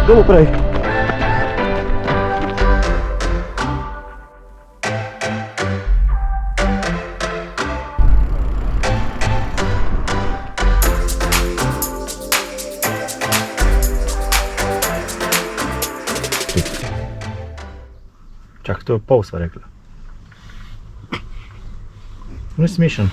Kdo bo prej? Čak, to je pol sva rekla. Ni smešen.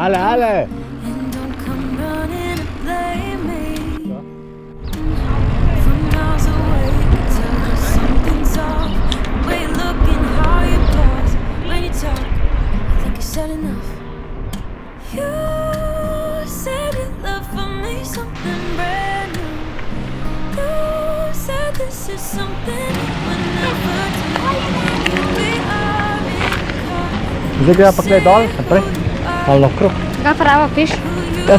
Ale, ale! Zdaj greva pa kaj dol, naprej, malo naokrog. Kaj pravo piš? Ja,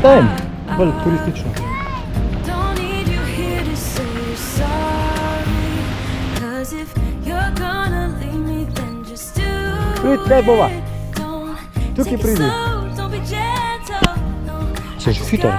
tam, bolj turistično. Pridi, tlej bova. Tukaj pridi. Če je fitar.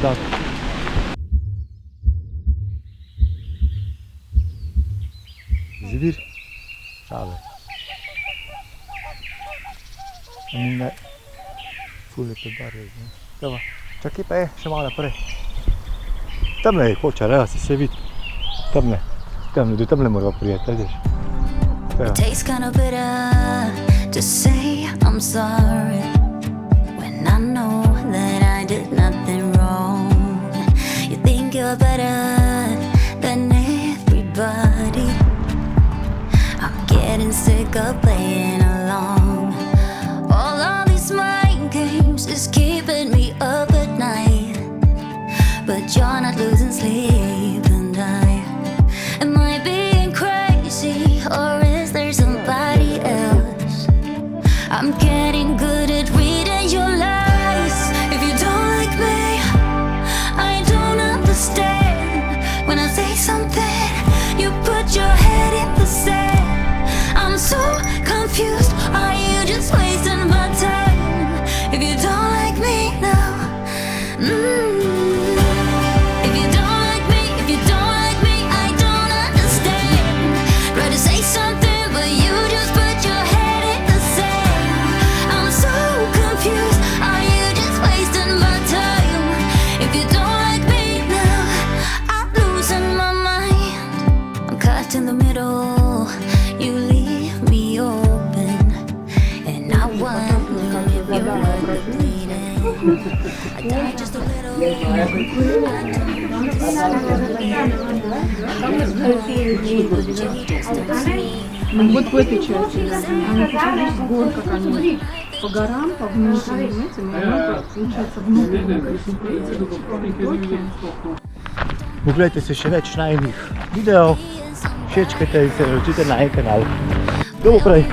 Da. Zidיר? Čale. Ne. Fule pedarje. Evo, čakaj pa je, še malo naprej. Tamle je hoča, reda se vidi. Tamle. Do tamle moramo prijeti, vidiš. It tastes kind of bitter to say I'm sorry when I know that I did nothing wrong. You think you're better than everybody. I'm getting sick of playing along. All of these mind games is keeping me up at night, but you're not losing sleep and am I being crazy or is there somebody else? I'm getting good at reading your lies. If you don't like me, Вот в этой части, она здесь горка, конечно. По горам, по внутренним этим, и она получается внутренним. Poglejte še več najnih videov, všečkajte in se naročite na en kanal. Do prej!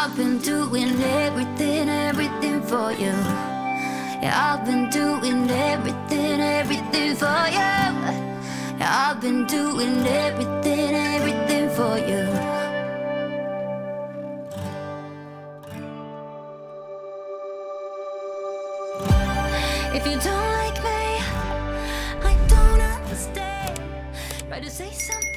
I've been doing everything for you. Yeah, I've been doing everything for you. Yeah, I've been doing everything for you. If you don't like me, I don't understand. Try to say something.